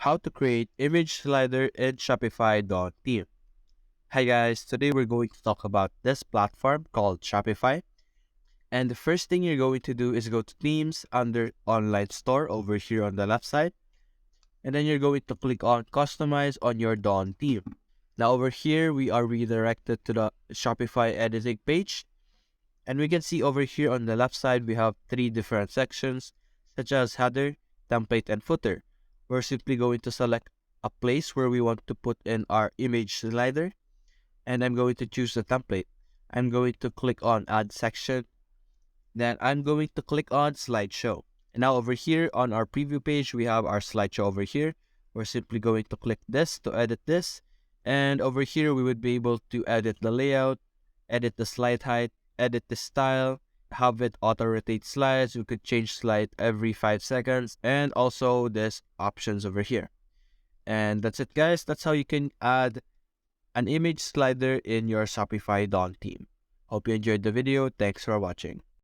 how to create image slider in Shopify Dawn Theme. Hi guys, today we're going to talk about this platform called Shopify. And the first thing you're going to do is go to Themes under Online Store over here on the left side. And then you're going to click on Customize on your Dawn theme. Now over here, we are redirected to the Shopify editing page. And we can see over here on the left side, we have three different sections, such as header, template, and footer. We're simply going to select a place where we want to put in our image slider. And I'm going to choose the template. I'm going to click on Add Section. Then I'm going to click on Slideshow. And now over here on our preview page, we have our slideshow over here. We're simply going to click this to edit this. And over here, we would be able to edit the layout, edit the slide height, edit the style, have it auto-rotate slides. We could change slide every 5 seconds, and also this options over here. And that's it, guys. That's how you can add an image slider in your Shopify Dawn theme. Hope you enjoyed the video. Thanks for watching.